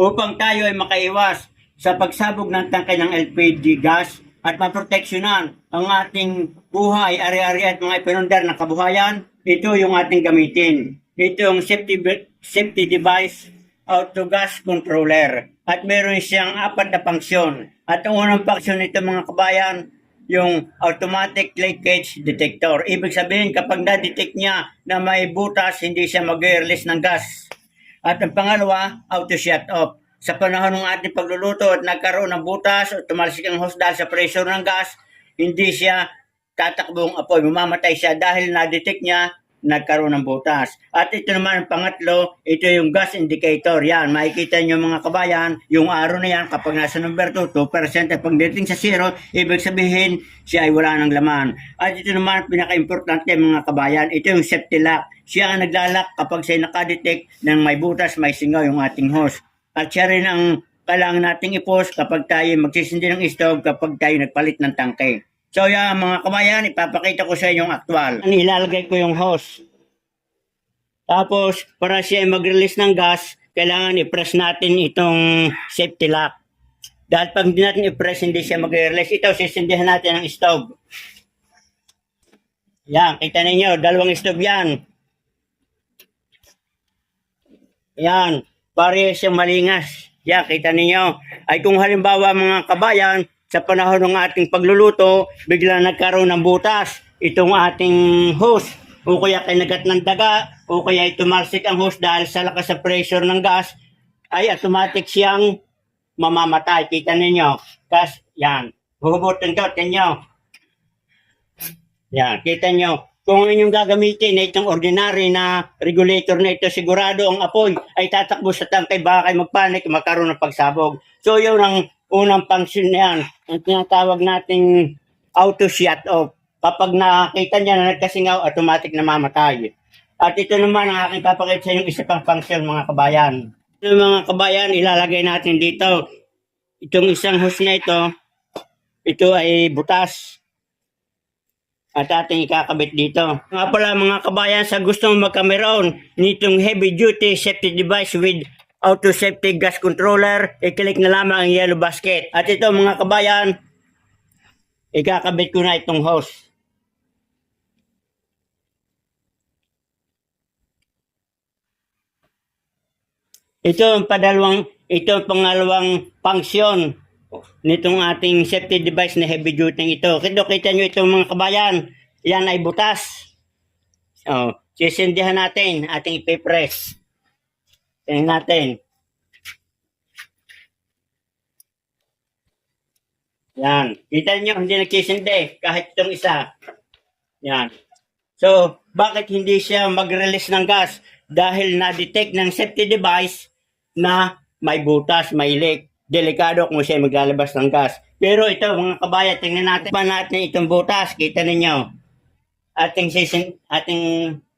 upang tayo ay makaiwas sa pagsabog ng tangkay ng LPG gas at maproteksyonan ang ating buhay, ari-ari at mga ipinundar ng kabuhayan. Ito yung ating gamitin. Ito yung safety device auto gas controller. At meron siyang 4 na pangsyon. At ang unang pangsyon nito mga kabayan, yung automatic leakage detector. Ibig sabihin kapag na-detect niya na may butas, hindi siya mag-release ng gas. At ang pangalawa, auto shut off. Sa panahon ng ating pagluluto at nagkaroon ng butas o tumalsik ang hose dahil sa pressure ng gas, hindi siya tatakbong apoy. Mamamatay siya dahil na-detect niya nagkaroon ng butas. At ito naman ang pangatlo, ito yung gas indicator. Yan, makikita nyo mga kabayan, yung arrow na yan kapag nasa number 2, 2%. At pag dating sa 0, ibig sabihin siya ay wala ng laman. At ito naman pinaka-importante mga kabayan, ito yung safety lock. Siya ang naglalak kapag siya nakadetect ng may butas, may singaw yung ating hose. At siya rin ang kailangan nating i-post kapag tayo magsisindi ng stove, kapag tayo nagpalit ng tangke. So yan mga kabayan, ipapakita ko sa inyo yung actual. Ilalagay ko yung hose. Tapos para siya mag-release ng gas, kailangan i-press natin itong safety lock. Dahil pag hindi natin i-press, hindi siya mag-release. Ito, sisindihan natin ang stove. Yan, kita ninyo, 2 stove yan. Yan, pare siyang malingas. Yan, kita ninyo. Ay kung halimbawa mga kabayan, sa panahon ng ating pagluluto, bigla nagkaroon ng butas itong ating hose. O kaya kinagat ng daga, o kaya tumalsik ang hose dahil sa lakas sa pressure ng gas, ay automatic siyang mamamatay. Kita ninyo. Kasi, yan. Huhubutin ko, tinyo. Yan, kita nyo. Kung inyong gagamitin na itong ordinary na regulator na ito, sigurado ang apoy ay tatakbo sa tangkay, baka kayo magpanik, magkaroon ng pagsabog. So yun ang unang function na yan, ang tinatawag nating auto shut off. Kapag nakita niya na nagkasingaw, automatic na mamatay. At ito naman ang aking papakita sa inyong isa pang function mga kabayan. Ito mga kabayan, ilalagay natin dito. Itong isang hose na ito ay butas. At ating ikakabit dito. Nga pala mga kabayan, sa gustong magkameron nitong heavy duty safety device with auto safety gas controller, i-click na lamang ang yellow basket. At ito mga kabayan, ikakabit ko na itong hose. Ito ang pangalawang function nitong ating safety device na heavy duty ito. Kita nyo ito mga kabayan, yan ay butas. So, sisindihan natin, ating ipipress. Tingnan natin. Yan. Kita nyo, hindi nagsisindi kahit itong isa. Yan. So, bakit hindi siya mag-release ng gas? Dahil na-detect ng safety device na may butas, may leak. Delikado kung siya maglalabas ng gas. Pero ito, mga kabayan, tingnan natin pa natin itong butas. Kita ninyo. Ating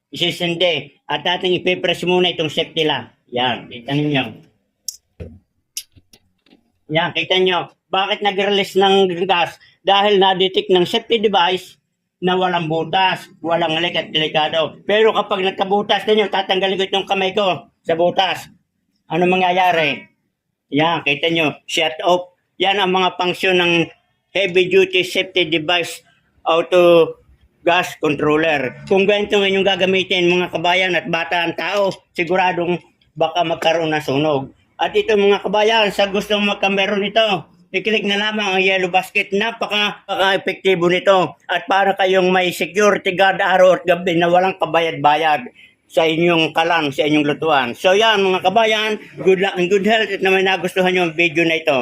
isisindi. At ating ipipress muna itong safety lock. Yan, kita ninyo. Yan, kita nyo. Bakit nag-release ng gas? Dahil na-detect ng safety device na walang butas, walang leak at delikado. Pero kapag nagkabutas ninyo, tatanggalin ko itong kamay ko sa butas. Ano mangyayari? Yan, kita nyo. Shut off. Yan ang mga function ng heavy duty safety device auto gas controller. Kung ganito yung gagamitin mga kabayan at bata ang tao, siguradong baka magkaroon ng sunog. At ito mga kabayan, sa gustong magkameron nito, i-click na lamang ang yellow basket. Napaka-epektibo nito. At para kayong may security guard araw at gabi na walang kabayad-bayad sa inyong kalan, sa inyong lutuan. So yan mga kabayan, good luck and good health at na may nagustuhan yung video na ito.